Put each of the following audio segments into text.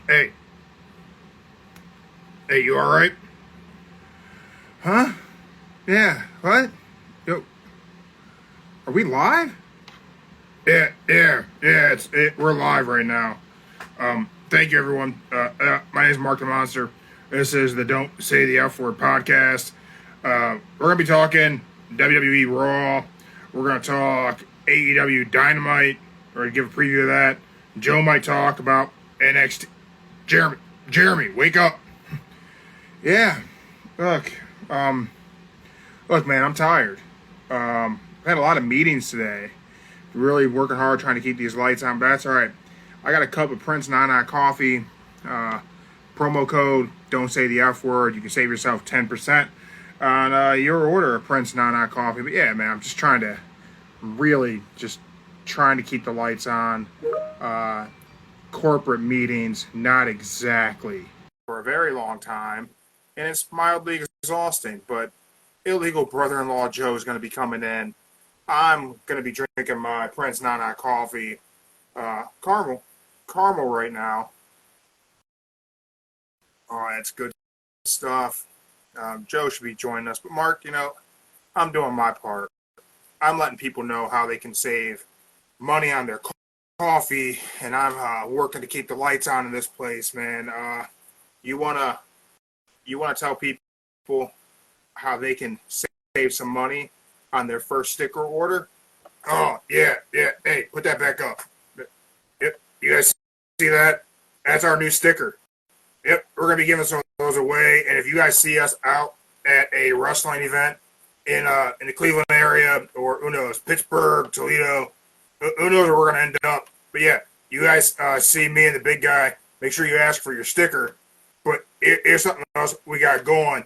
Hey. Hey, you alright? Huh? Yeah, what? Yo, are we live? Yeah, we're live right now. Thank you, everyone. My name is Mark the Monster. This is the Don't Say the F Word podcast. We're going to be talking WWE Raw. We're going to talk AEW Dynamite. We're going to give a preview of that. Joe might talk about NXT. Jeremy, wake up. Yeah, look, man, I'm tired. I had a lot of meetings today. Really working hard trying to keep these lights on, but that's all right. I got a cup of Prince Nana coffee. Promo code, don't say the F word. You can save yourself 10% on your order of Prince Nana coffee. But yeah, man, I'm just trying to keep the lights on. Corporate meetings, not exactly for a very long time. And it's mildly exhausting, but illegal brother-in-law Joe is going to be coming in. I'm going to be drinking my Prince Nana coffee, caramel right now. Oh, that's good stuff. Joe should be joining us, but Mark, I'm doing my part. I'm letting people know how they can save money on their coffee, and I'm working to keep the lights on in this place, man. You wanna tell people how they can save some money on their first sticker order? Oh, yeah. Hey, put that back up. Yep, you guys see that? That's our new sticker. Yep, we're going to be giving some of those away, and if you guys see us out at a wrestling event in the Cleveland area, or who knows, Pittsburgh, Toledo, who knows where we're going to end up. But yeah, you guys see me and the big guy, make sure you ask for your sticker. But here's something else we got going.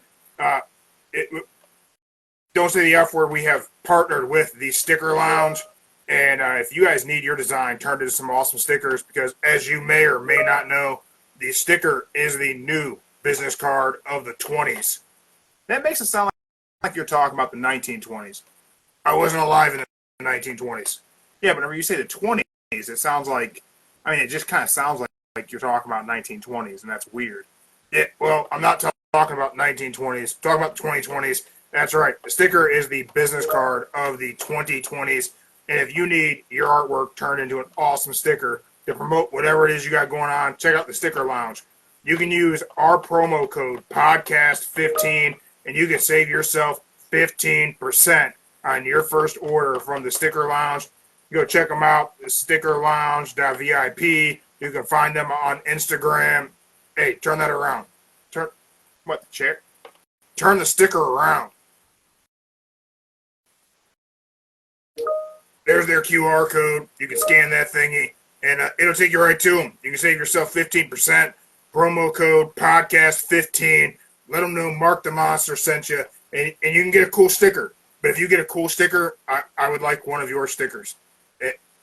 Don't say the F word. We have partnered with the Sticker Lounge, and if you guys need your design turned into some awesome stickers, because as you may or may not know, the sticker is the new business card of the 20s. That makes it sound like you're talking about the 1920s. I wasn't alive in the 1920s. Yeah, but whenever you say the 20s, it sounds like, it just kind of sounds like you're talking about 1920s, and that's weird. Yeah, well, I'm not talking about 1920s. I'm talking about the 2020s. That's right. The sticker is the business card of the 2020s. And if you need your artwork turned into an awesome sticker to promote whatever it is you got going on, check out the Sticker Lounge. You can use our promo code podcast15, and you can save yourself 15% on your first order from the Sticker Lounge. You go check them out, the stickerlounge.vip. You can find them on Instagram. Hey, turn that around. Turn the sticker around. There's their QR code. You can scan that thingy, and it'll take you right to them. You can save yourself 15%. Promo code podcast15. Let them know Mark the Monster sent you, and you can get a cool sticker. But if you get a cool sticker, I would like one of your stickers.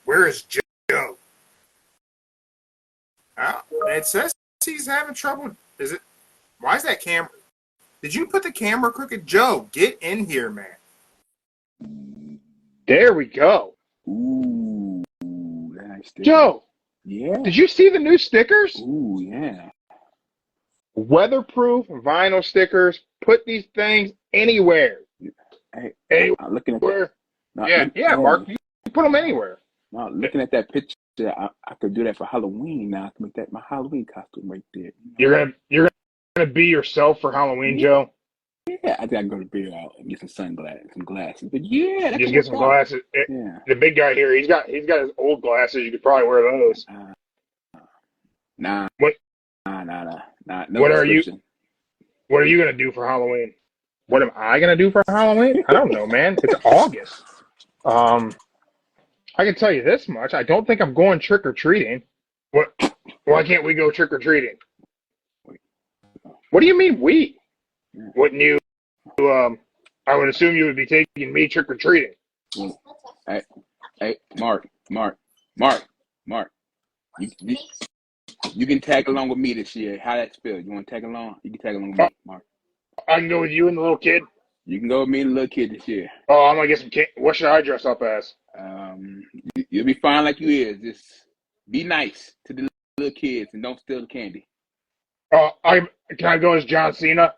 Where is Joe? It says he's having trouble. Is it? Why is that camera? Did you put the camera crooked? Joe, get in here, man. There we go. Ooh, nice. Joe. Yeah. Did you see the new stickers? Ooh, yeah. Weatherproof vinyl stickers. Put these things anywhere. Hey, I'm looking at that. Mark. You put them anywhere. No, looking at that picture, I could do that for Halloween now. I can make that my Halloween costume right there. You're gonna be yourself for Halloween, Joe? Yeah, I think I can go to Beer Out and get some glasses. But yeah, just get some glasses. Yeah. The big guy here, he's got his old glasses. You could probably wear those. Nah. What? Nah. No what are you gonna do for Halloween? What am I gonna do for Halloween? I don't know, man. It's August. I can tell you this much. I don't think I'm going trick or treating. What? Why can't we go trick or treating? What do you mean we? Wouldn't you? I would assume you would be taking me trick or treating. Hey, Mark. You can tag along with me this year. How that spell? You want to tag along? You can tag along with me, Mark. I can go with you and the little kid. You can go with me and the little kid this year. Oh, I'm gonna get some. What should I dress up as? You'll be fine like you is. Just be nice to the little kids and don't steal the candy. Can I go as John Cena?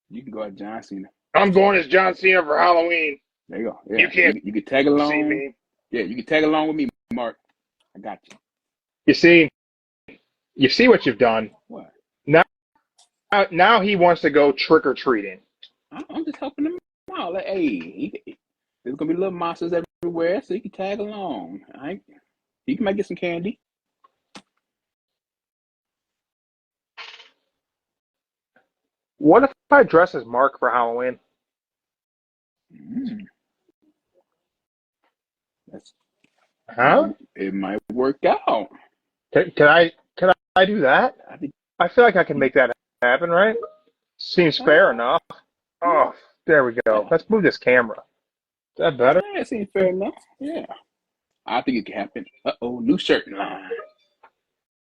You can go at John Cena. I'm going as John Cena for Halloween. There you go. Yeah. You can't You can tag along. see me. Yeah, you can tag along with me, Mark. I got you. You see what you've done. What? Now he wants to go trick or treating. I'm just helping him out. Like, hey, there's gonna be little monsters everywhere, so you can tag along. All right? You might get some candy. What if I dress as Mark for Halloween? It might work out. Can I do that? I feel like I can make that happen, right? Seems fair enough. Oh, there we go. Let's move this camera. Is that better? Yeah, it seems fair enough. Yeah. I think it can happen. New shirt line.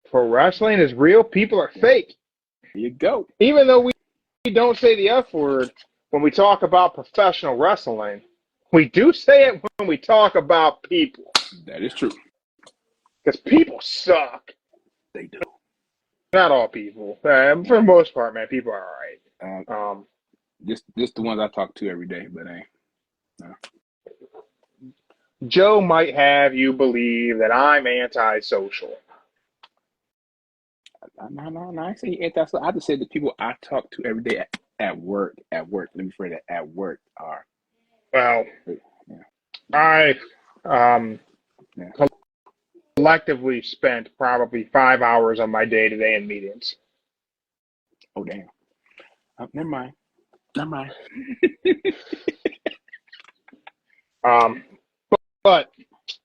Pro wrestling is real. People are fake. Here you go. Even though we don't say the F word when we talk about professional wrestling, we do say it when we talk about people. That is true. Because people suck. They do. Not all people. For the most part, man, people are all right. Just the ones I talk to every day, but Joe might have you believe that I'm antisocial. No. I ain't say anti-social. I just said the people I talk to every day at work. Let me phrase that. At work are. Well, yeah. I collectively spent probably 5 hours of my day-to-day in meetings. Oh, damn. Never mind. But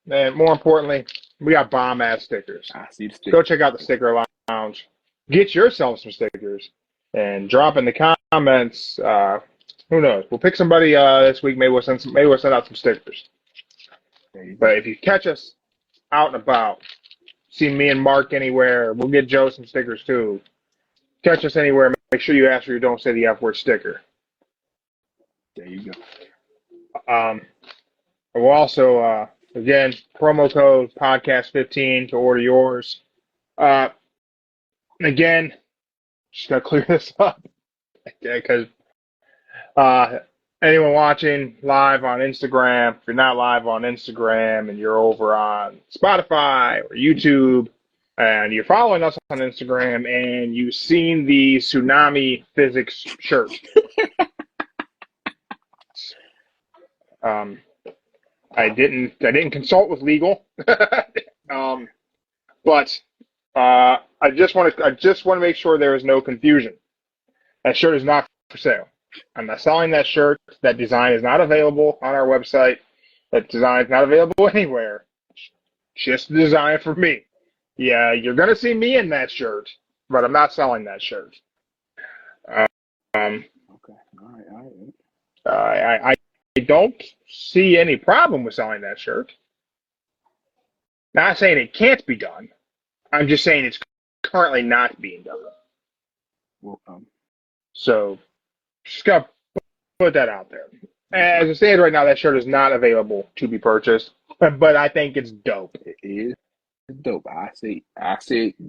man, more importantly, we got bomb-ass stickers. I see the stickers. Go check out the Sticker Lounge. Get yourself some stickers and drop in the comments. Who knows? We'll pick somebody this week. Maybe we'll send out some stickers. But if you catch us out and about, see me and Mark anywhere, we'll get Joe some stickers too. Catch us anywhere. Make sure you ask for your Don't Say the F Word sticker. There you go. We'll also, again, promo code Podcas15 to order yours. Again, just going to clear this up because anyone watching live on Instagram, if you're not live on Instagram and you're over on Spotify or YouTube and you're following us on Instagram and you've seen the Tsunami Physics shirt, I didn't consult with legal, but I just want to make sure there is no confusion. That shirt is not for sale. I'm not selling that shirt. That design is not available on our website. That design is not available anywhere. Just the design for me. Yeah, you're gonna see me in that shirt, but I'm not selling that shirt. Okay. All right. I don't see any problem with selling that shirt. Not saying it can't be done. I'm just saying it's currently not being done. Well, So, just gotta put that out there. As it stands right now, that shirt is not available to be purchased, but I think it's dope. It is dope. I say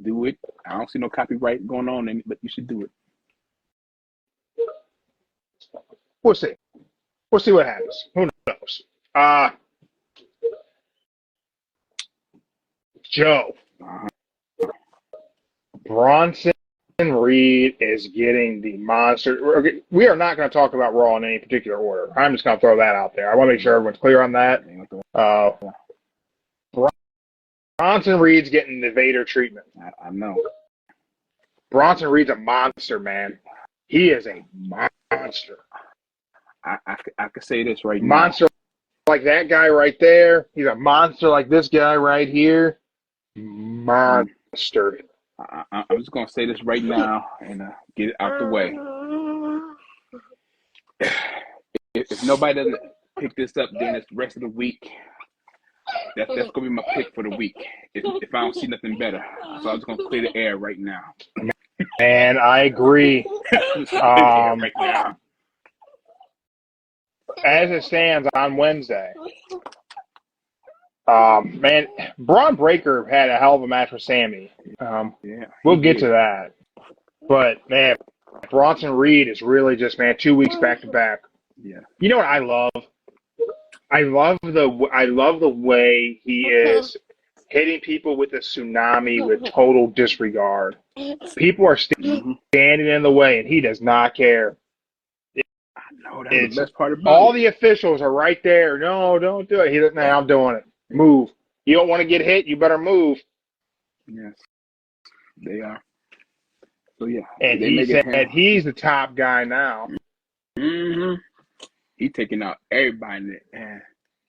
do it. I don't see no copyright going on in it, but you should do it. We'll see. We'll see what happens. Who knows? Joe. Bronson Reed is getting the monster. We are not going to talk about Raw in any particular order. I'm just going to throw that out there. I want to make sure everyone's clear on that. Bronson Reed's getting the Vader treatment. I know. Bronson Reed's a monster, man. He is a monster. I could say this right now. Monster like that guy right there. He's a monster like this guy right here. Monster. I'm just going to say this right now and get it out the way. If nobody doesn't pick this up during the rest of the week, that's going to be my pick for the week. If I don't see nothing better. So I'm just going to clear the air right now. And I agree. Right now. As it stands on Wednesday, man, Braun Breaker had a hell of a match with Sammy. We'll get to that. But man, Bronson Reed is really just 2 weeks back to back. Yeah. You know what I love? I love the way he is hitting people with a tsunami with total disregard. People are standing in the way, and he does not care. I know that's the best part about all it. the officials are right there. No, don't do it. He doesn't. I'm doing it. Move. You don't want to get hit. You better move. Yes, they are. So yeah, And he said he's the top guy now. Mm-hmm. He taking out everybody, and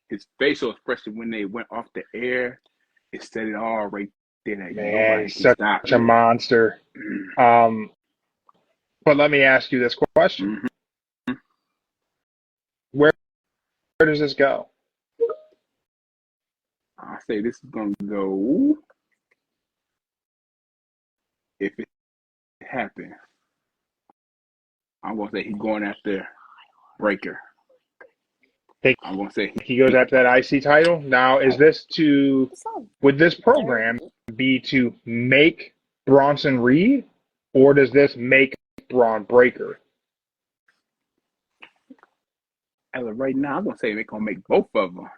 his facial expression when they went off the air, it said it all right there. That Man, he's such a monster. But let me ask you this question: Where does this go? I say this is gonna go if it happens. I'm gonna say he's going after Breaker. I'm gonna say he goes after that IC title. Now, is this would this program be to make Bronson Reed, or does this make Braun Breaker? As of right now, I'm gonna say they're gonna make both of them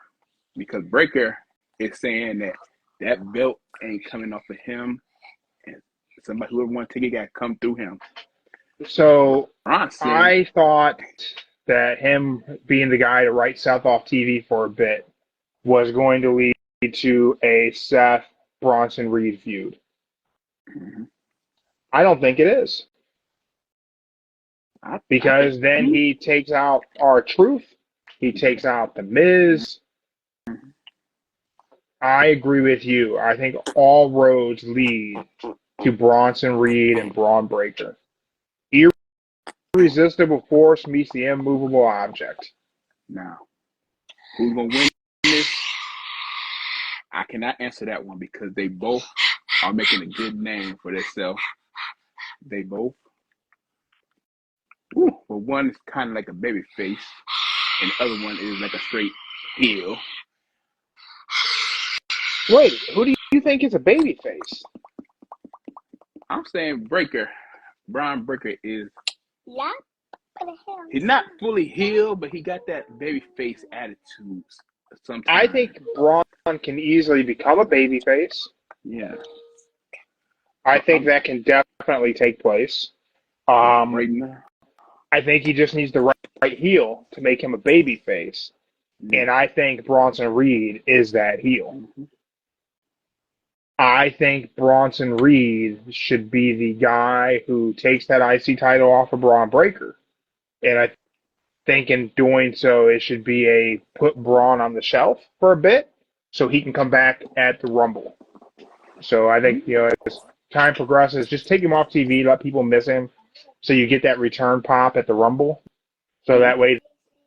because Breaker is saying that belt ain't coming off of him, and somebody whoever want to take it got to come through him. So I thought that him being the guy to write Seth off TV for a bit was going to lead to a Seth Bronson Reed feud. I don't think it is. Because then he takes out R-Truth. He takes out The Miz. I agree with you. I think all roads lead to Bronson Reed and Braun Breaker. Irresistible force meets the immovable object. Now, who's going to win this? I cannot answer that one because they both are making a good name for themselves. They both. But one is kind of like a baby face, and the other one is like a straight heel. Wait, who do you think is a baby face? I'm saying Breaker. Braun Breaker is. He's not fully healed, but he got that baby face attitude. Sometimes. I think Braun can easily become a baby face. Yeah. I think that can definitely take place. Right now. I think he just needs the right heel to make him a baby face. And I think Bronson Reed is that heel. I think Bronson Reed should be the guy who takes that IC title off of Braun Breaker. And I think in doing so, it should be a put Braun on the shelf for a bit so he can come back at the Rumble. So I think, as time progresses, just take him off TV, let people miss him so you get that return pop at the Rumble. So that way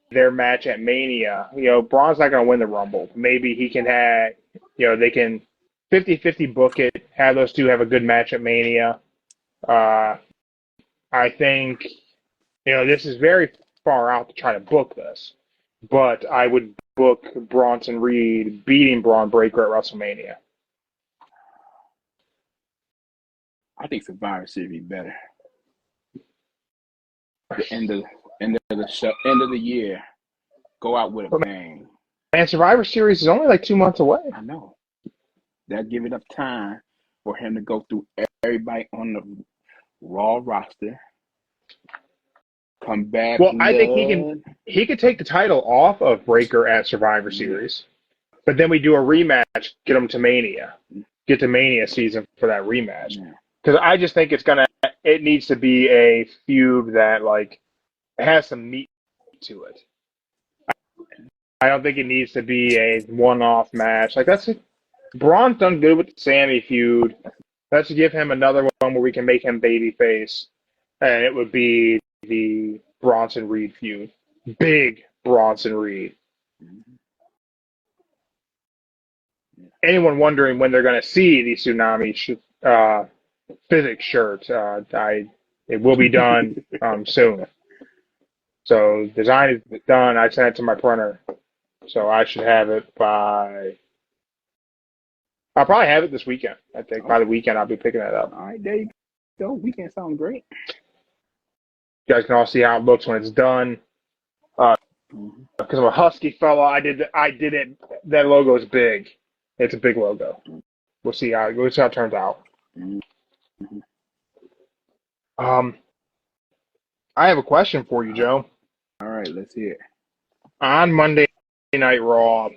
their match at Mania, Braun's not going to win the Rumble. Maybe he can have, they can 50-50 book it, have those two have a good match at Mania. I think, this is very far out to try to book this, but I would book Bronson Reed beating Braun Breaker at WrestleMania. I think Survivor Series be better. The end of the show, end of the year, go out with a bang. Man, Survivor Series is only like 2 months away. I know. That give enough time for him to go through everybody on the Raw roster. Come back. Well, I think he could take the title off of Breaker at Survivor Series, but then we do a rematch, get him to Mania, get to Mania season for that rematch. Because I just think it needs to be a feud that has some meat to it. I don't think it needs to be a one-off match. Braun's done good with the Sammy feud. Let's give him another one where we can make him babyface, and it would be the Bronson Reed feud. Big Bronson Reed. Anyone wondering when they're going to see the Tsunami physics shirt? It will be done soon. So design is done. I sent it to my printer, so I should have it by. I'll probably have it this weekend. I think by the weekend I'll be picking it up. All right, there you though. Weekend sounds great. You guys can all see how it looks when it's done. Because I'm a husky fella, I did it. That logo is big. It's a big logo. We'll see how it turns out. Mm-hmm. I have a question for you, Joe. All right, let's hear it. On Monday Night Raw,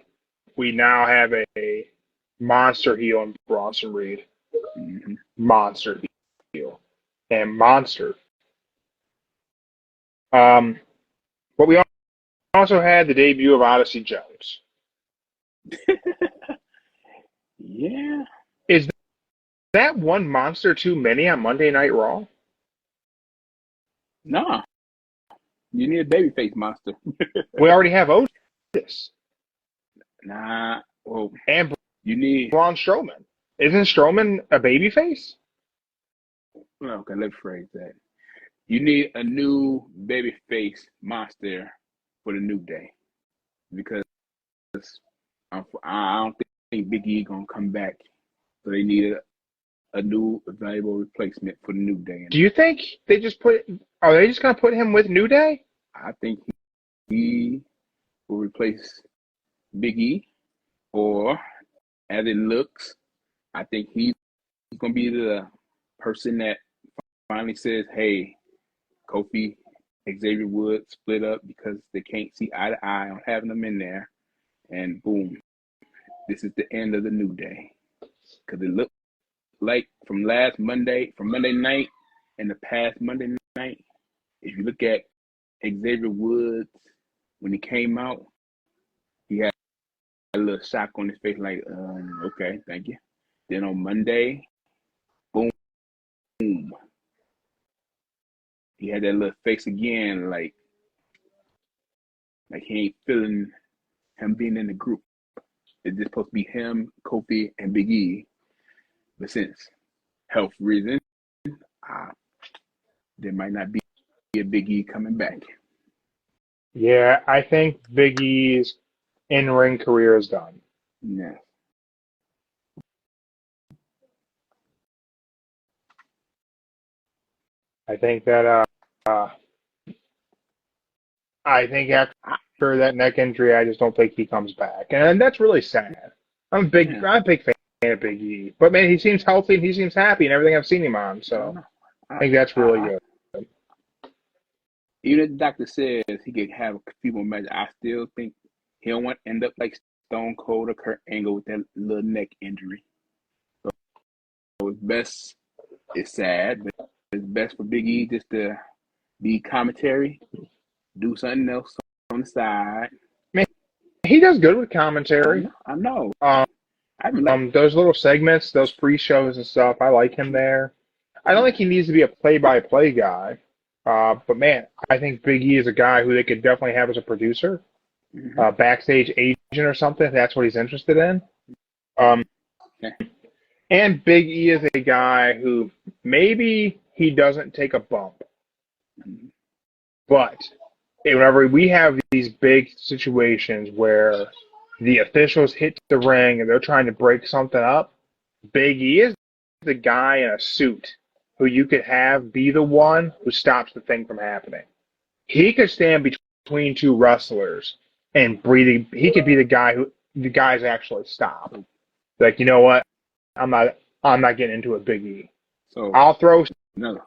we now have a monster heel in Bronson Reed. Mm-hmm. Monster heel. And monster. But we also had the debut of Odyssey Jones. Yeah. Is that one monster too many on Monday Night Raw? Nah. You need a babyface monster. We already have Otis. Nah. Well, And you need. Braun Strowman. Isn't Strowman a babyface? Okay, let's phrase that. You need a new babyface monster for the New Day, because I don't think Big E gonna come back, so they need a new valuable replacement for the New Day. Do you think are they just gonna put him with New Day? I think he will replace Big E, or as it looks, I think he's gonna be the person that finally says, "Hey, Kofi, Xavier Woods split up because they can't see eye to eye on having them in there," and boom, this is the end of the New Day. Because it looked like from Monday night and the past Monday night, if you look at Xavier Woods when he came out, he had a little shock on his face, like, okay, thank you. Then on Monday, boom, he had that little face again, like he ain't feeling him being in the group. It's just supposed to be him, Kofi, and Big E. But since health reasons, there might not be a Big E coming back. Yeah, I think Big E's in-ring career is done. Yeah. I think that I think after that neck injury, I just don't think he comes back, and that's really sad. I'm a big fan of Big E, but man, he seems healthy and he seems happy and everything I've seen him on. So I think that's really good. Even if the doctor says he could have a few more matches, I still think he don't want to end up like Stone Cold or Kurt Angle with that little neck injury. So it's best. It's sad, but it's best for Big E just to be commentary, do something else on the side. Man, he does good with commentary. I know. Those little segments, those pre-shows and stuff, I like him there. I don't think he needs to be a play-by-play guy. But man, I think Big E is a guy who they could definitely have as a producer, backstage agent or something, if that's what he's interested in. And Big E is a guy who maybe he doesn't take a bump. But whenever we have these big situations where the officials hit the ring and they're trying to break something up, Big E is the guy in a suit who you could have be the one who stops the thing from happening. He could stand between two wrestlers and he could be the guy who the guys actually stop. Like, you know what? I'm not getting into it, Big E. So I'll throw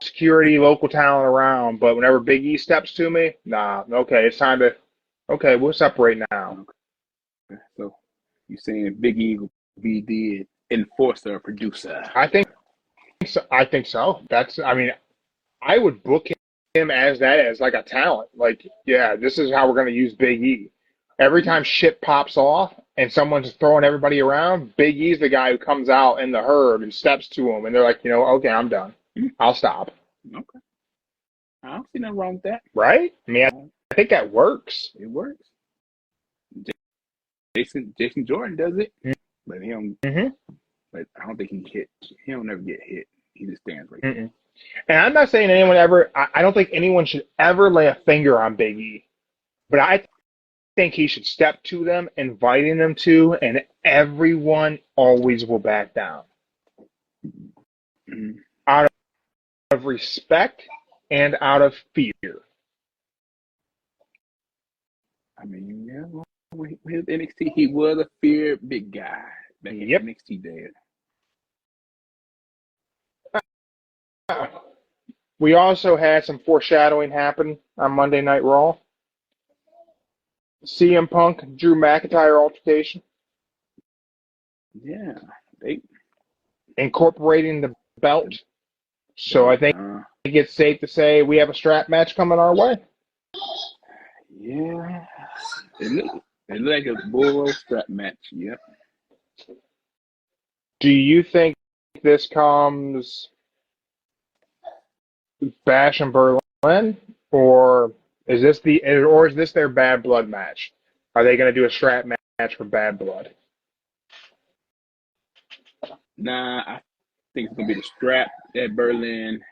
security, local talent around, but whenever Big E steps to me, okay, it's time to we'll separate now. Okay. So you're saying Big E will be the enforcer, producer? I think so. I would book him as like a talent. Like, yeah, this is how we're going to use Big E. Every time shit pops off and someone's throwing everybody around, Big E's the guy who comes out in the herd and steps to him, and they're like, okay, I'm done. I'll stop. Okay. I don't see nothing wrong with that. Right? I mean, I think that works. It works. Jason Jordan does it, but he don't. But I don't think he hit. He don't ever get hit. He just stands right there. And I'm not saying anyone ever. I don't think anyone should ever lay a finger on Big E, but I think he should step to them, inviting them to, and everyone always will back down. I don't respect and out of fear. I mean, yeah, with NXT, he was a feared big guy back in NXT days. We also had some foreshadowing happen on Monday Night Raw. CM Punk, Drew McIntyre altercation. Yeah, they incorporating the belt. So I think it's safe to say we have a strap match coming our way. Yeah, it looked like a bull rope strap match. Yep. Do you think this comes Bash and Berlin, or is this their Bad Blood match? Are they going to do a strap match for Bad Blood? Nah, I think it's gonna be the strap at Berlin,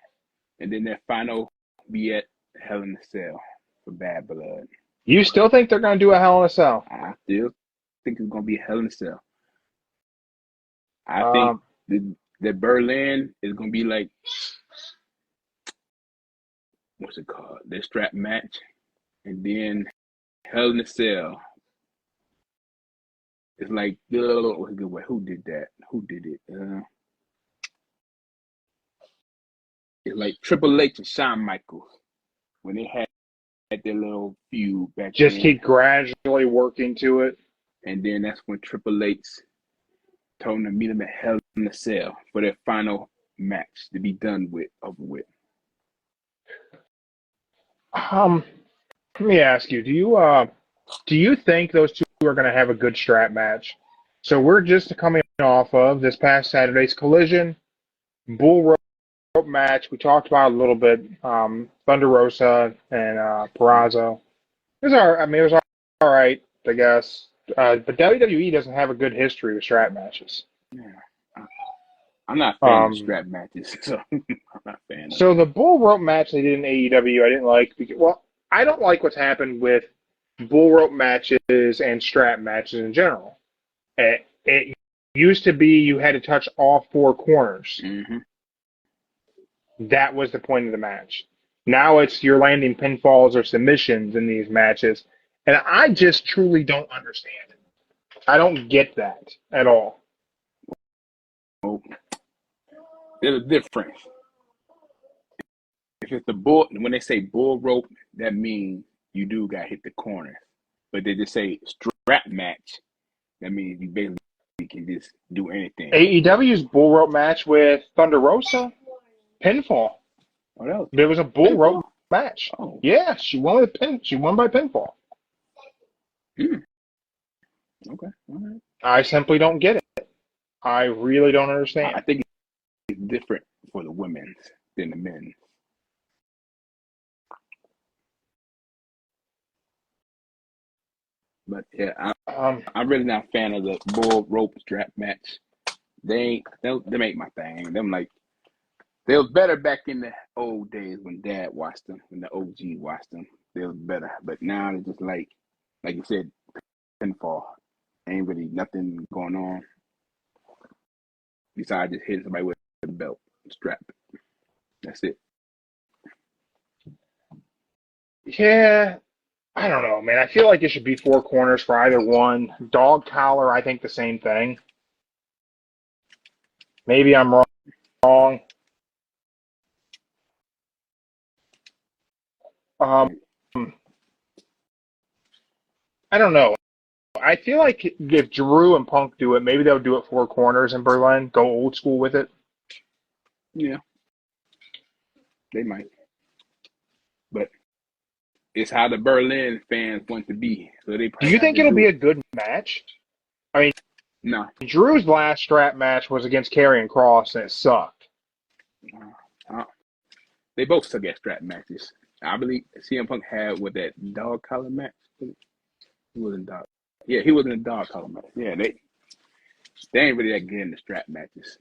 and then their final be at Hell in a Cell for Bad Blood. You still think they're going to do a Hell in a Cell? I still think it's gonna be Hell in a Cell. I think the Berlin is gonna be like, what's it called? Their strap match, and then Hell in a Cell. It's like, who did that? Who did it? It's like Triple H and Shawn Michaels when they had their little feud back Just then. keep gradually working to it. And then that's when Triple H told them to meet him at Hell in a Cell for their final match to be done with, over with. Let me ask you, do you think those two are going to have a good strap match? So we're just coming off of this past Saturday's Collision, Bull Rope match. We talked about it a little bit. Thunder Rosa and Peraza. It was all right, I guess. But WWE doesn't have a good history with strap matches. Yeah. I'm not a fan of strap matches, so I'm not a fan of So the Bull Rope match they did in AEW, I didn't like. I don't like what's happened with Bull Rope matches and strap matches in general. It used to be you had to touch all four corners. Mm-hmm. That was the point of the match. Now it's you're landing pinfalls or submissions in these matches. And I just truly don't understand it. I don't get that at all. Oh, there's a difference. If it's the bull, when they say bull rope, that means you do got to hit the corner. But they just say strap match, that means you basically can just do anything. AEW's Bull Rope match with Thunder Rosa, pinfall. What else? There was a Bull Rope match. Oh. Yeah, she won by pinfall. Okay. All right. I simply don't get it. I really don't understand. I think it's different for the women's than the men's. But yeah, I'm really not a fan of the bull rope strap match. They make my thing. They was better back in the old days when Dad watched them, when the OG watched them. They was better. But now they're just like you said, pinfall. Ain't really nothing going on besides just hitting somebody with the belt strap. That's it. Yeah, I don't know, man. I feel like it should be four corners for either one. Dog collar, I think the same thing. Maybe I'm wrong. I don't know. I feel like if Drew and Punk do it, maybe they'll do it four corners in Berlin. Go old school with it. Yeah, they might. But it's how the Berlin fans want to be. So they. Do you think it'll be a good match? I mean, no. Drew's last strap match was against Karrion Kross, and it sucked. They both suck at strap matches. I believe CM Punk had with that dog collar match. He wasn't dog. Yeah, he was in a dog collar match. Yeah, they ain't really that good in the strap matches.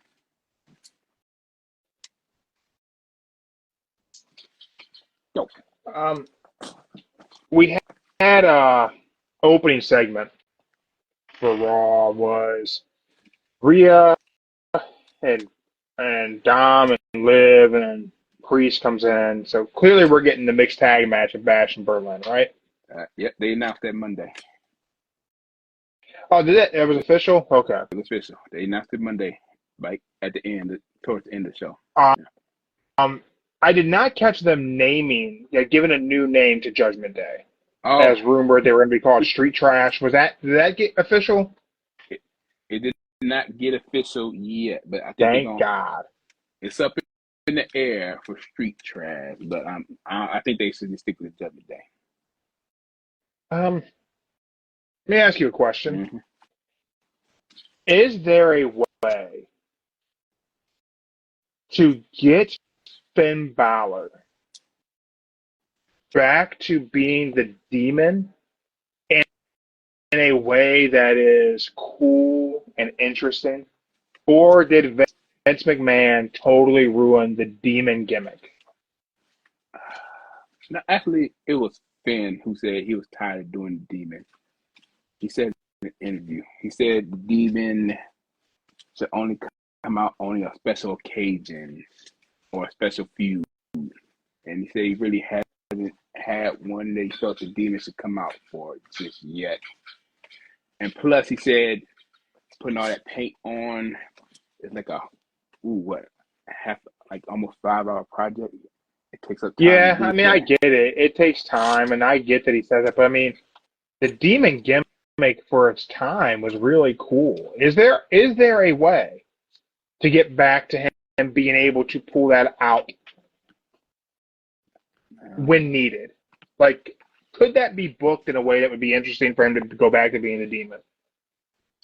No. We had a opening segment for Raw was Rhea and Dom and Liv and Priest comes in. So clearly we're getting the mixed tag match of Bash and Berlin, right? Yep, they announced that Monday. Oh, did it was official? Okay. It was official. They announced it Monday, like at the end, towards the end of the show. I did not catch them giving a new name to Judgment Day. Oh, As rumored they were going to be called Street Trash. Did that get official? it did not get official yet, but I think Thank God. It's up in the air for Street Trash, but I think they should stick with Judgment Day. Let me ask you a question. Mm-hmm. Is there a way to get Finn Balor back to being the Demon in a way that is cool and interesting? Or did Vince McMahon totally ruin the Demon gimmick? No, actually, it was Finn who said he was tired of doing the Demon. He said in an interview, he said the Demon should only come out on a special occasion or a special feud. And he said he really hasn't had one that he felt the Demon should come out for just yet. And plus, he said putting all that paint on is like almost 5-hour project. It takes up time. Yeah, I mean, I get it. It takes time, and I get that he says it. But I mean, the Demon gimmick for its time was really cool. Is there a way to get back to him being able to pull that out when needed? Like, could that be booked in a way that would be interesting for him to go back to being the Demon?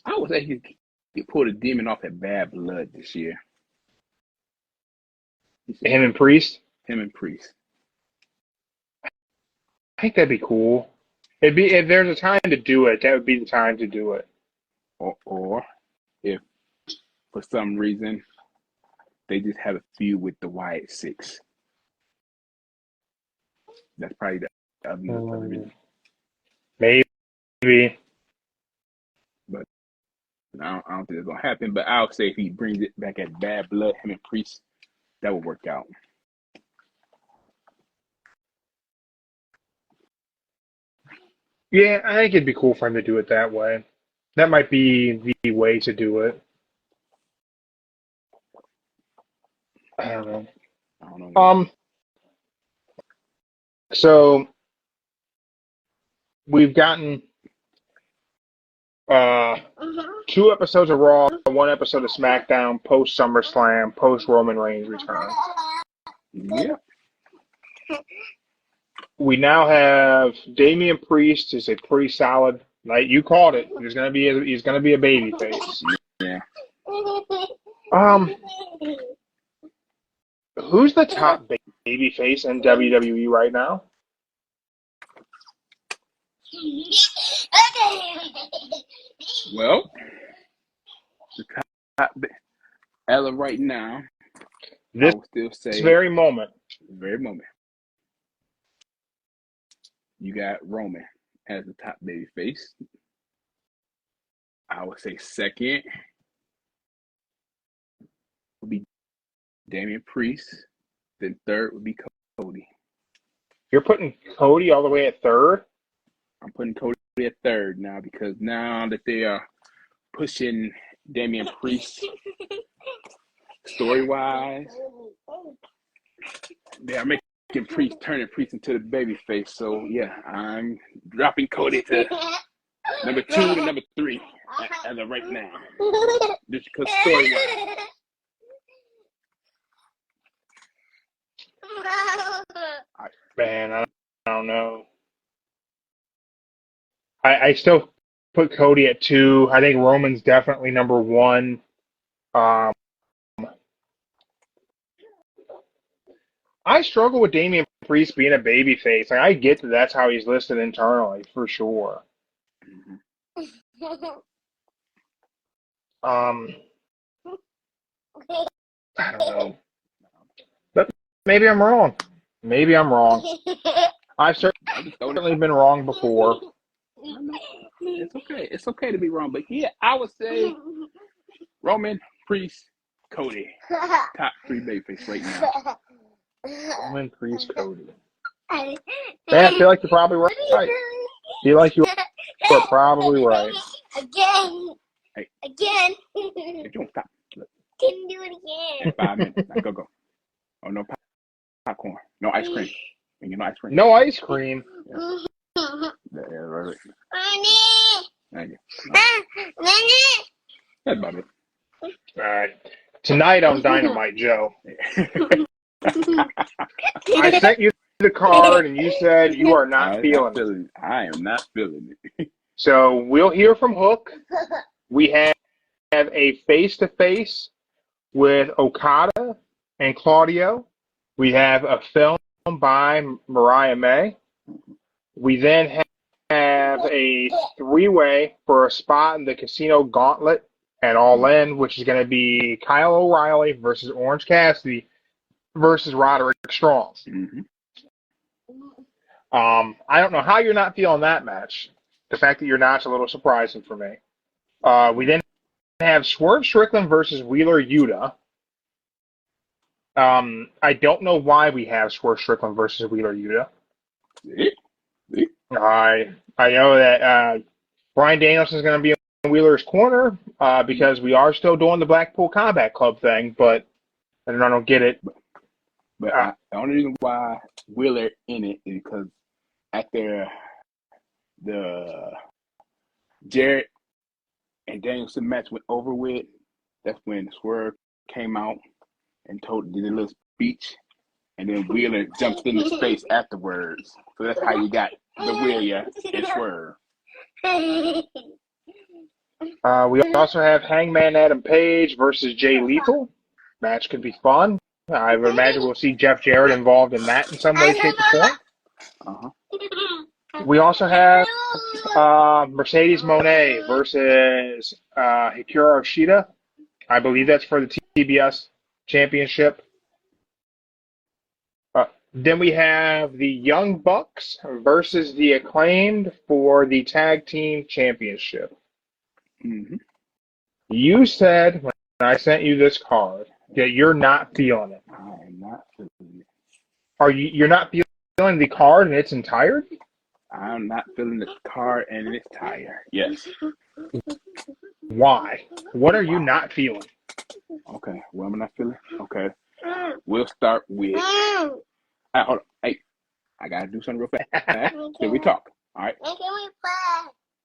I would say he pulled a Demon off at Bad Blood this year. Him and Priest? Him and Priest. I think that'd be cool. If there's a time to do it, that would be the time to do it. Or if for some reason they just have a feud with the Wyatt Six. That's probably the other reason. Maybe. But I don't think it's gonna happen. But I'll say if he brings it back at Bad Blood, him and Priest, that will work out. Yeah, I think it'd be cool for him to do it that way. That might be the way to do it. I don't know. So we've gotten 2 episodes of Raw, 1 episode of SmackDown, post SummerSlam, post Roman Reigns return. Yeah. We now have Damian Priest is a pretty solid. Like you called it, he's gonna be a baby face. Yeah. Who's the top baby face in WWE right now? Well, the top as of right now, This I would still say very moment. You got Roman as the top baby face. I would say second would be Damian Priest. Then third would be Cody. You're putting Cody all the way at third? I'm putting Cody at third now because now that they are pushing Damian Priest story-wise, they are making turning Priest into the baby face. So yeah, I'm dropping Cody to number 2 to number 3 as of right now. Just because story-wise. Man, I don't know. I still put Cody at 2. I think Roman's definitely number 1. I struggle with Damian Priest being a babyface. Like, I get that that's how he's listed internally, for sure. I don't know. But maybe I'm wrong. I've certainly been wrong before. It's okay. It's okay to be wrong. But yeah, I would say Roman, Priest, Cody. Top 3 babyface right now. Roman Priest Cody. Man, I feel like you're probably right. I feel like you are probably right. Again. Hey. Again. If you don't stop. Look, Can do it again. 5 minutes. Now go. Oh, no popcorn. No ice cream. And you know ice cream. No ice cream. Yeah, right. Mommy. Thank you. Mommy. That's about it. All right. Tonight on Dynamite, Joe, I sent you the card and you said you are not feeling it. I am not feeling it. So we'll hear from Hook. We have a face-to-face with Okada and Claudio. We have a film by Mariah May. We then have a three-way for a spot in the Casino Gauntlet at All In, which is going to be Kyle O'Reilly versus Orange Cassidy versus Roderick Strong. Mm-hmm. I don't know how you're not feeling that match. The fact that you're not's a little surprising for me. We then have Swerve Strickland versus Wheeler Yuta. I don't know why we have Swerve Strickland versus Wheeler Yuta. I know that Bryan Danielson is going to be in Wheeler's corner because we are still doing the Blackpool Combat Club thing, but I don't get it. But the only reason why Wheeler in it is because after the Jarrett and Danielson match went over with, that's when Swerve came out and did a little speech, and then Wheeler jumped in his face afterwards. So that's how you got the Wheeler and Swerve. We also have Hangman Adam Page versus Jay Lethal. Match could be fun. I would imagine we'll see Jeff Jarrett involved in that in some way, shape, or form. Uh-huh. We also have Mercedes Moné versus Hikaru Shida. I believe that's for the TBS Championship. Then we have the Young Bucks versus the Acclaimed for the Tag Team Championship. Mm-hmm. You said when I sent you this card that you're not feeling it. I am not feeling it. You're not feeling the card in its entirety? I'm not feeling the card and it's tired. Yes. Why? What are you not feeling? Okay. What am I not feeling? Okay. We'll start with. Hold on. Hey, I gotta do something real fast. Then we talk. All right.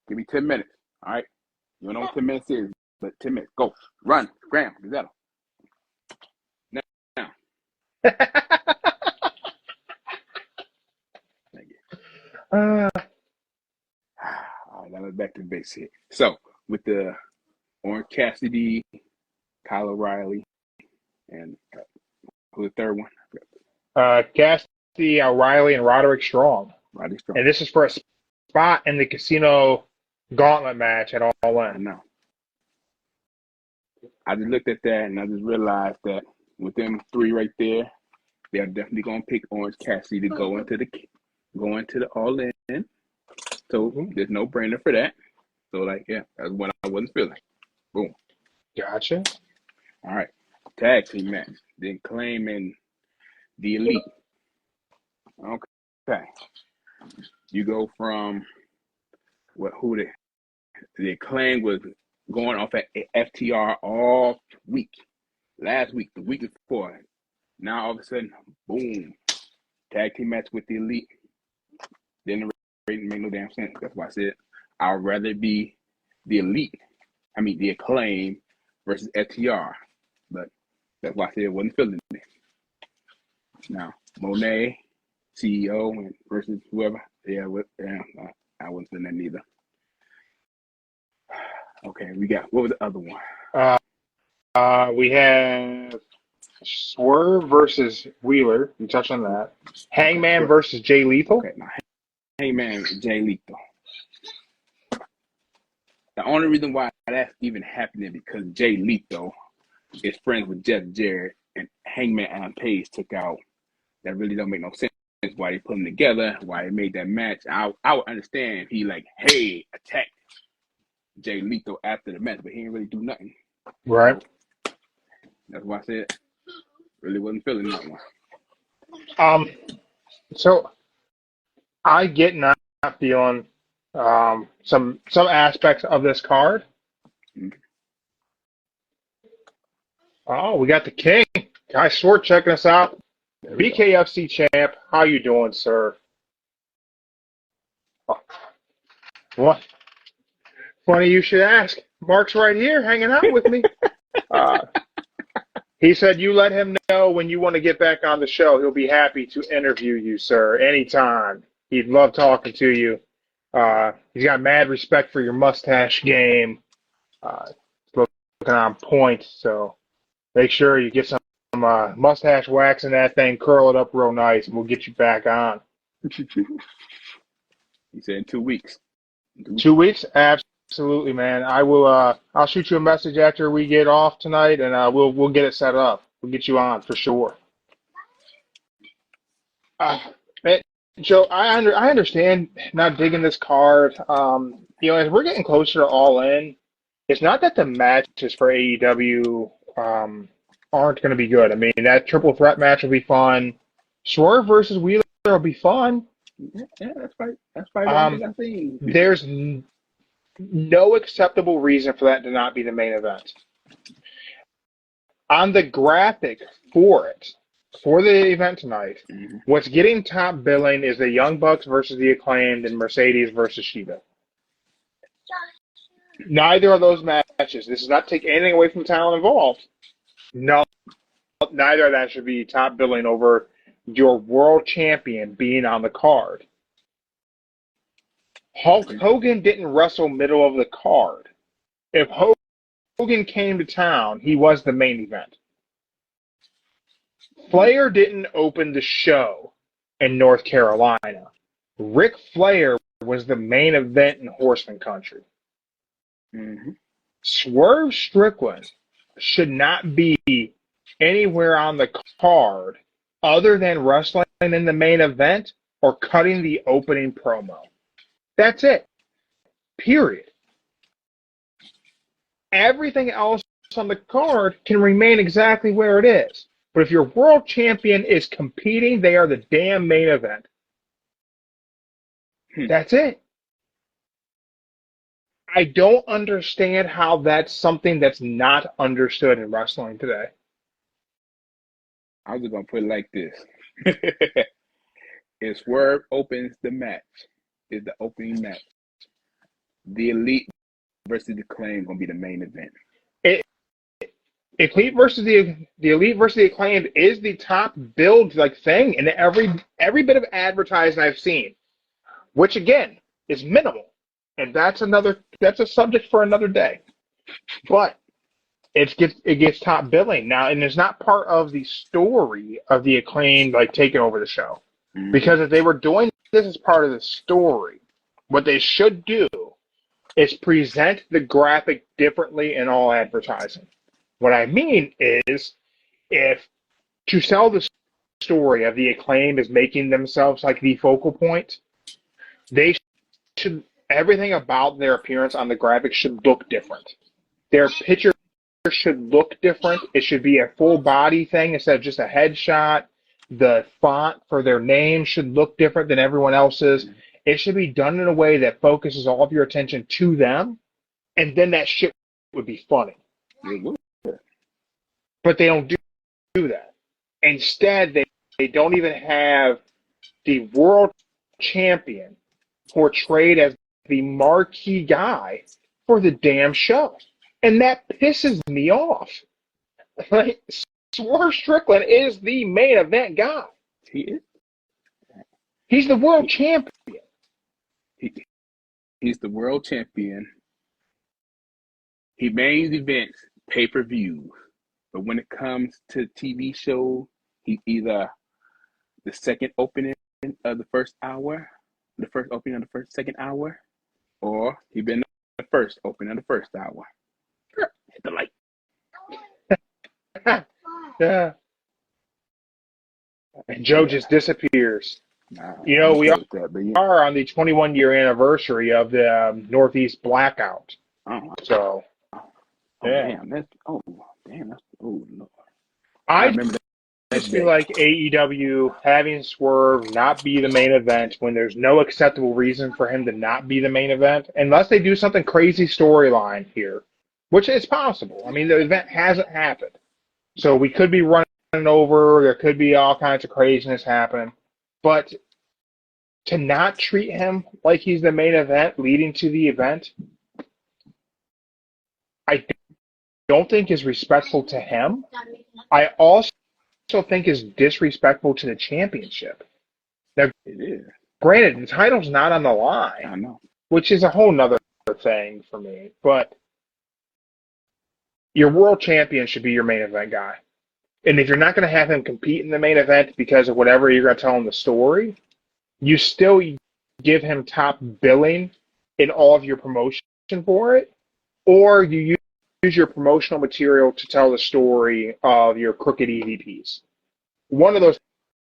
Give me 10 minutes. All right. You don't know what 10 minutes is, but 10 minutes. Go. Run. Graham. Gazetta. Now. Thank you. All right. Now let's back to the base here. So with the Orange Cassidy, Kyle O'Reilly, and who's the third one? Cassidy, O'Reilly, and Roderick Strong. Roderick Strong. And this is for a spot in the Casino Gauntlet match at All I In. know. I just looked at that and I just realized that with them three right there, they're definitely gonna pick Orange Cassidy to go into the All In. So there's no brainer for that. So like, yeah, that's what I wasn't feeling. Boom. Gotcha. All right. Tag team match. Then claiming the Elite. Okay. You go from the Acclaim was going off at FTR all week. Last week, the week before. Now all of a sudden, boom. Tag team match with the Elite. Didn't really make no damn sense. That's why I said I'd rather be the Elite. I mean the Acclaim versus FTR. But that's why I said it wasn't feeling it. Now, Monet, CEO versus whoever. I wasn't feeling that neither. Okay, what was the other one? We have Swerve versus Wheeler. We touched on that. Hangman versus Jay Lethal. Okay, now Hangman versus Jay Lethal. The only reason why that's even happening because Jay Lethal is friends with Jeff Jarrett and Hangman Adam Page took out. That really don't make no sense. Why they put them together? Why they made that match? I would understand if he attacked Jay Lethal after the match, but he didn't really do nothing. Right. That's why I said really wasn't feeling that one. So I get not feeling some aspects of this card. Oh, we got the king. Guy Short checking us out. BKFC champ. How you doing, sir? What? Funny you should ask. Mark's right here hanging out with me. He said you let him know when you want to get back on the show. He'll be happy to interview you, sir, anytime. He'd love talking to you. He's got mad respect for your mustache game. Looking on point, so make sure you get some mustache wax in that thing, curl it up real nice, and we'll get you back on. He said in 2 weeks. 2 weeks? Absolutely, man. I will. I'll shoot you a message after we get off tonight, and we'll get it set up. We'll get you on for sure. Man, Joe, I understand not digging this card. As we're getting closer to All In, it's not that the matches for AEW aren't going to be good. I mean, that triple threat match will be fun. Swerve versus Wheeler will be fun. Yeah, that's right. That's right. There's no acceptable reason for that to not be the main event. On the graphic for the event tonight, what's getting top billing is the Young Bucks versus the Acclaimed and Mercedes versus Shida. Neither of those matches. This does not take anything away from the talent involved. No, neither of that should be top billing over your world champion being on the card. Hulk Hogan didn't wrestle middle of the card. If Hogan came to town, he was the main event. Flair didn't open the show in North Carolina. Ric Flair was the main event in Horseman Country. Swerve Strickland should not be anywhere on the card other than wrestling in the main event or cutting the opening promo. That's it. Period. Everything else on the card can remain exactly where it is. But if your world champion is competing, they are the damn main event. That's it. I don't understand how that's something that's not understood in wrestling today. I was going to put it like this. If Swerve opens the match, is the opening match, the Elite versus the Acclaimed going to be the main event. Elite versus the Elite versus the Acclaimed is the top build thing in every bit of advertising I've seen, which again is minimal, and that's a subject for another day. But it gets top billing now, and it's not part of the story of the Acclaimed taking over the show, because if they were doing this as part of the story, what they should do is present the graphic differently in all advertising. What I mean is, if to sell the story of the Acclaim is making themselves the focal point, they should, everything about their appearance on the graphic should look different. Their picture should look different. It should be a full body thing instead of just a headshot. The font for their name should look different than everyone else's. It should be done in a way that focuses all of your attention to them, and then that shit would be funny. But they don't do that. Instead, they don't even have the world champion portrayed as the marquee guy for the damn show. And that pisses me off. Swerve Strickland is the main event guy. He is. He's the world champion. He's the world champion. He mains events, pay-per-views. But when it comes to TV show, he's either the second opening of the first hour, the first opening of the second hour, or he's been the first opening of the first hour. Hit the light. Yeah. And Joe just disappears. We are on the 21-year anniversary of the Northeast blackout. So, yeah. Damn, no. I remember just feel like AEW having Swerve not be the main event when there's no acceptable reason for him to not be the main event, unless they do something crazy storyline here, which is possible. I mean, the event hasn't happened. So we could be running over, there could be all kinds of craziness happening. But to not treat him like he's the main event leading to the event, I don't think is respectful to him. I also think is disrespectful to the championship. Now, It is. granted, the title's not on the I line, know. which is a whole nother thing for me. But your world champion should be your main event guy. And if you're not going to have him compete in the main event because of whatever you're going to tell him the story, you still give him top billing in all of your promotion for it, or you use your promotional material to tell the story of your crooked EVPs. One of those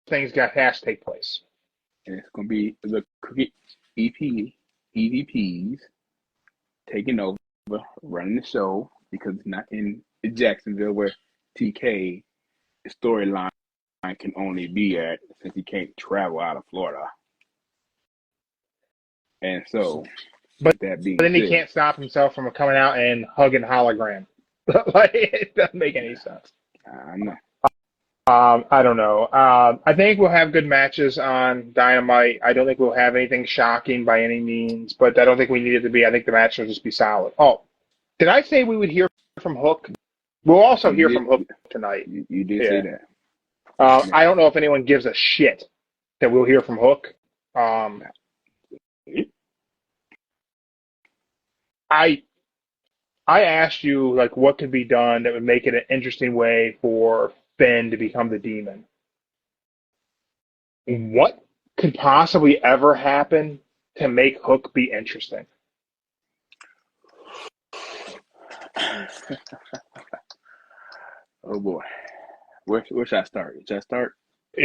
things has to take place. And it's going to be the cricket EVPs taking over, running the show, because it's not in Jacksonville where TK, the storyline can only be at, since he can't travel out of Florida. And so, But that being then he said, can't stop himself from coming out and hugging hologram. Like, it doesn't make any sense. I know. I don't know. I think we'll have good matches on Dynamite. I don't think we'll have anything shocking by any means, but I don't think we need it to be. I think the match will just be solid. Oh, did I say we would hear from Hook? We'll also hear from Hook tonight. You did say that. I don't know if anyone gives a shit that we'll hear from Hook. I asked you, like, what could be done that would make it an interesting way for Finn to become the Demon. What could possibly ever happen to make Hook be interesting? Oh boy, where should I start? Should I start?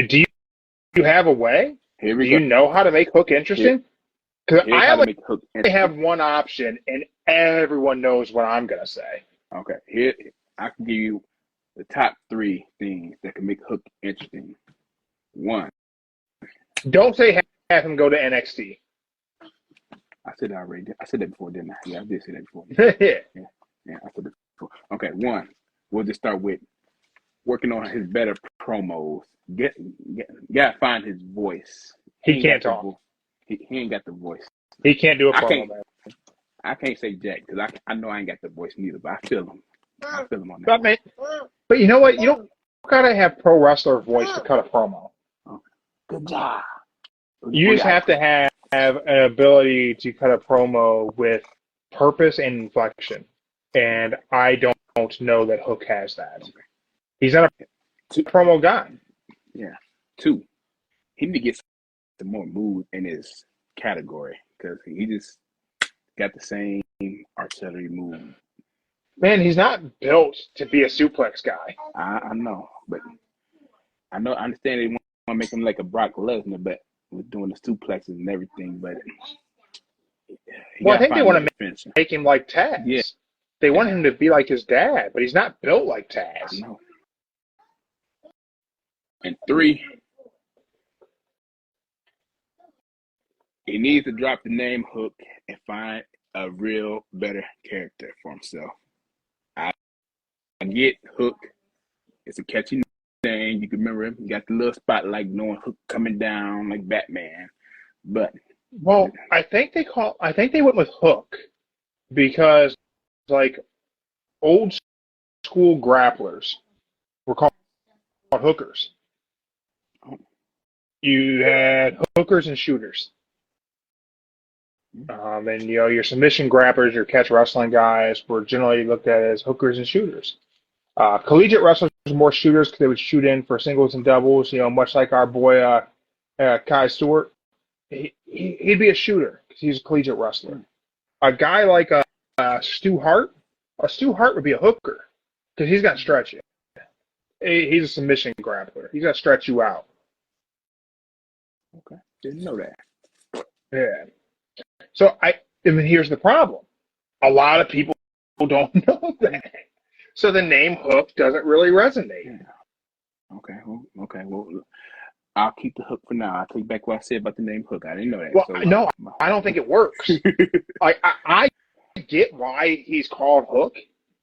Do you have a way? Here Do we you go. know how to make Hook interesting? Because Here's I how to only make Hook have interesting. one option, and everyone knows what I'm going to say. Okay, here I can give you the top 3 things that can make Hook interesting. 1, Don't say have him go to NXT. I said that already. I said that before, didn't I? Yeah, I did say that before. Yeah. Yeah, I said that before. Okay, 1, we'll just start with working on his better promos. Gotta find his voice. He can't talk. He ain't got the voice. He can't do a I promo, can't- man. I can't say Jack because I know I ain't got the voice neither, but I feel him. I feel him on that. But, man, but you know what? You don't gotta have pro wrestler voice to cut a promo. Good job. You just have to have an ability to cut a promo with purpose and inflection. And I don't know that Hook has that. He's not a promo guy. Yeah. 2, he need to get some more mood in his category because he just got the same artillery move. Man, he's not built to be a suplex guy. I know, but I understand they want to make him like a Brock Lesnar, but with doing the suplexes and everything, but Well, I think they want to finish. make him like Taz. Yeah. They want him to be like his dad, but he's not built like Taz. No. And 3, he needs to drop the name Hook and find a real better character for himself. I get Hook. It's a catchy name. You can remember him. You got the little spotlight knowing Hook coming down like Batman. But Well, I think they went with Hook because, like, old school grapplers were called hookers. You had hookers and shooters. And, you know, your submission grapplers, your catch wrestling guys were generally looked at as hookers and shooters. Collegiate wrestlers were more shooters because they would shoot in for singles and doubles, you know, much like our boy Kai Stewart. He'd be a shooter because he's a collegiate wrestler. A guy like Stu Hart would be a hooker because he's got stretch. He's a submission grappler. He's got to stretch you out. okay, didn't know that. Yeah. So I mean, here's the problem. A lot of people don't know that. So the name Hook doesn't really resonate. Okay. Well, I'll keep the Hook for now. I'll take back what I said about the name Hook. I didn't know that. Well, So, no, I don't think it works. I get why he's called Hook,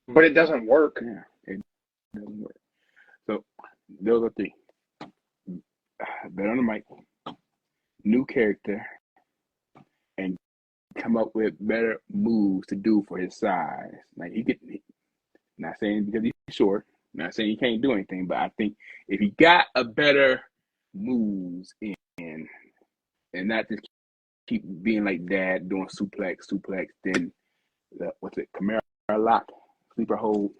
but it doesn't work. Yeah, it doesn't work. So those are three. Bet on the mic, new character, and come up with better moves to do for his size. Like not saying because he's short, not saying he can't do anything, but I think if he got a better moves in and not just keep being like dad doing suplex, then what's it, Chimera lock, sleeper hold,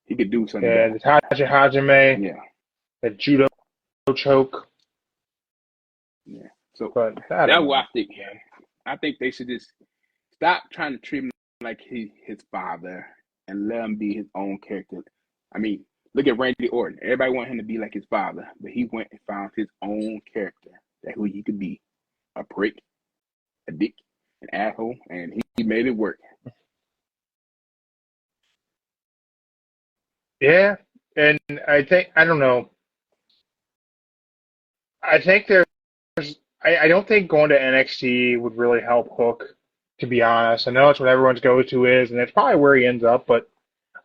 he could do something Yeah, better. the Taji Hajime, Yeah. the judo choke. Yeah. So But that's what I think. I think they should just stop trying to treat him like his father and let him be his own character. I mean, look at Randy Orton. Everybody want him to be like his father, but he went and found his own character, that who he could be. A prick, a dick, an asshole, and he made it work. Yeah, and I don't know. I think I don't think going to NXT would really help Hook, to be honest. I know it's what everyone's go-to is, and it's probably where he ends up, but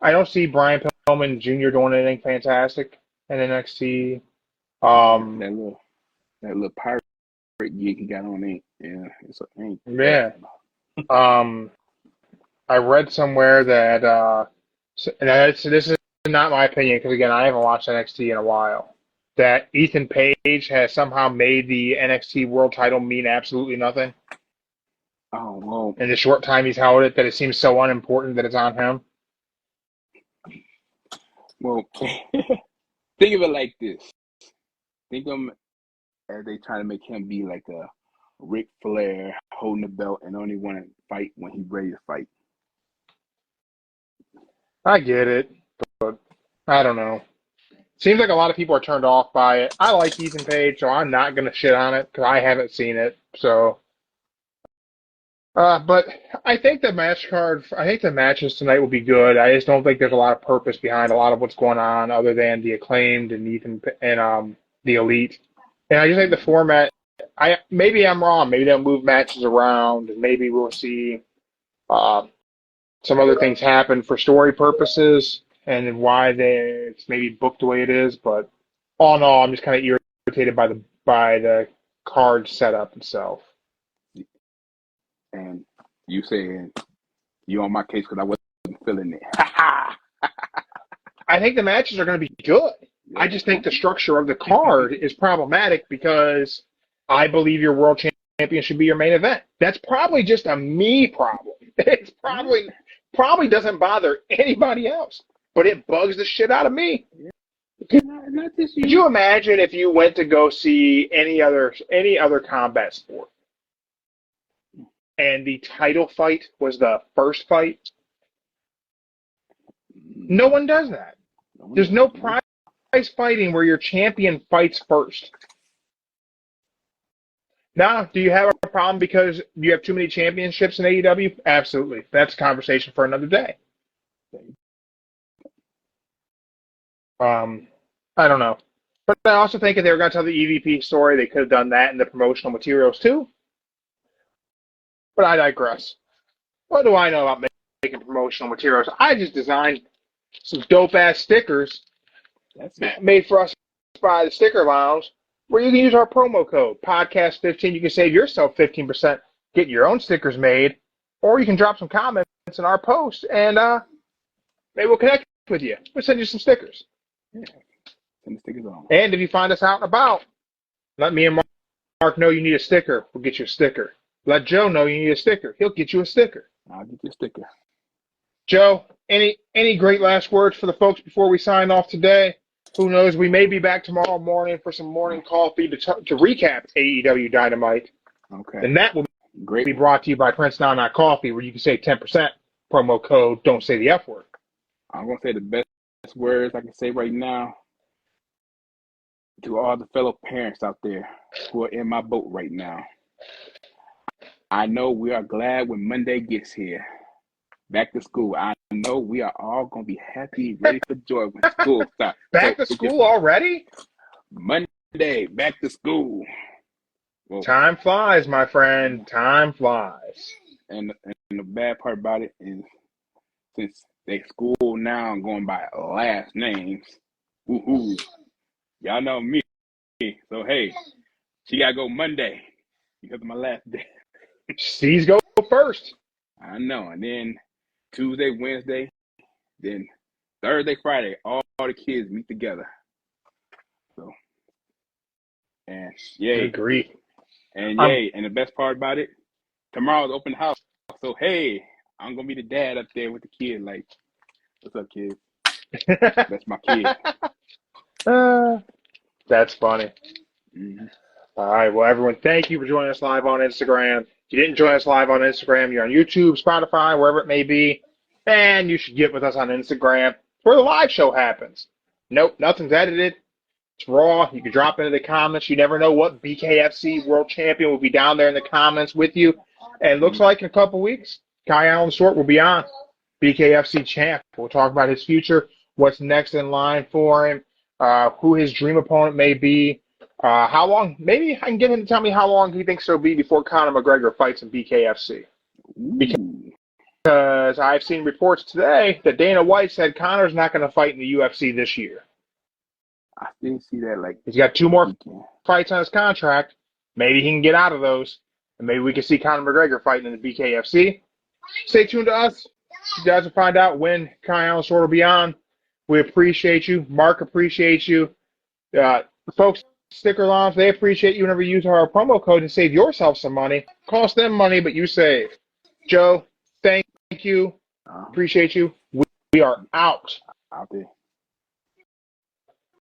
I don't see Brian Pillman Jr. doing anything fantastic in NXT. That little pirate gig he got on ain't Yeah. I read somewhere that, this is not my opinion, because again, I haven't watched NXT in a while, that Ethan Page has somehow made the NXT World Title mean absolutely nothing. Oh, well. In the short time he's held it, that it seems so unimportant that it's on him. Well, think of it like this. Think of him as they try to make him be like a Ric Flair holding the belt and only want to fight when he's ready to fight. I get it, but I don't know. Seems like a lot of people are turned off by it. I like Ethan Page, so I'm not going to shit on it because I haven't seen it. So, but I think the matches tonight will be good. I just don't think there's a lot of purpose behind a lot of what's going on other than the Acclaimed and the Elite. And I just think the format. Maybe I'm wrong. Maybe they'll move matches around, and maybe we'll see some other things happen for story purposes, and then why it's maybe booked the way it is. But all in all, I'm just kind of irritated by the card setup itself. And you saying you on my case because I wasn't feeling it. I think the matches are going to be good. Yeah. I just think the structure of the card is problematic because I believe your world champion should be your main event. That's probably just a me problem. It's probably doesn't bother anybody else, but it bugs the shit out of me. Could you imagine if you went to go see any other combat sport and the title fight was the first fight? No one does that. There's no prize fighting where your champion fights first. Now, do you have a problem because you have too many championships in AEW? Absolutely. That's a conversation for another day. I don't know. But I also think if they were going to tell the EVP story, they could have done that in the promotional materials too. But I digress. What do I know about making promotional materials? I just designed some dope-ass stickers made for us by the Sticker Lounge, where you can use our promo code, Podcast15. You can save yourself 15%, get your own stickers made, or you can drop some comments in our post, and maybe we'll connect with you. We'll send you some stickers. Yeah. Send the stickers on. And if you find us out and about, let me and Mark know you need a sticker. We'll get you a sticker. Let Joe know you need a sticker. He'll get you a sticker. I'll get you a sticker. Joe, any great last words for the folks before we sign off today? Who knows? We may be back tomorrow morning for some morning coffee to recap AEW Dynamite. Okay. And that will be brought to you by Prince Nana Coffee, where you can save 10%. Promo code, don't say the F word. I'm going to say the best words I can say right now to all the fellow parents out there who are in my boat right now. I know we are glad when Monday gets here, back to school. I know we are all gonna be happy, ready for joy when school starts. Back to school already? Monday, back to school. Well, Time flies, my friend. Time flies. and the bad part about it is, since they school now going by last names, woohoo! Y'all know me. So hey, she gotta go Monday because of my last day. C's go first. I know. And then Tuesday, Wednesday, then Thursday, Friday, all the kids meet together. So, and yay. Agree. And yay. And the best part about it, tomorrow's open house. So, hey, I'm going to be the dad up there with the kid. Like, what's up, kid? That's my kid. That's funny. Mm-hmm. All right. Well, everyone, thank you for joining us live on Instagram. If you didn't join us live on Instagram, you're on YouTube, Spotify, wherever it may be, and you should get with us on Instagram where the live show happens. Nope, nothing's edited. It's raw. You can drop into the comments. You never know what BKFC World Champion will be down there in the comments with you. And it looks like in a couple weeks, Kai Allen Short will be on, BKFC champ. We'll talk about his future, what's next in line for him, who his dream opponent may be, how long. Maybe I can get him to tell me how long he thinks it'll be before Conor McGregor fights in BKFC. Because I've seen reports today that Dana White said Conor's not going to fight in the UFC this year. I didn't see that. Like, he's got 2 more fights on his contract. Maybe he can get out of those, and maybe we can see Conor McGregor fighting in the BKFC. Stay tuned to us. You guys will find out when Kai Allen Short will be on. We appreciate you. Mark appreciates you. The folks, Sticker Lounge, they appreciate you whenever you use our promo code and save yourself some money. Cost them money, but you save. Joe, thank you. Appreciate you. We are out. Out there.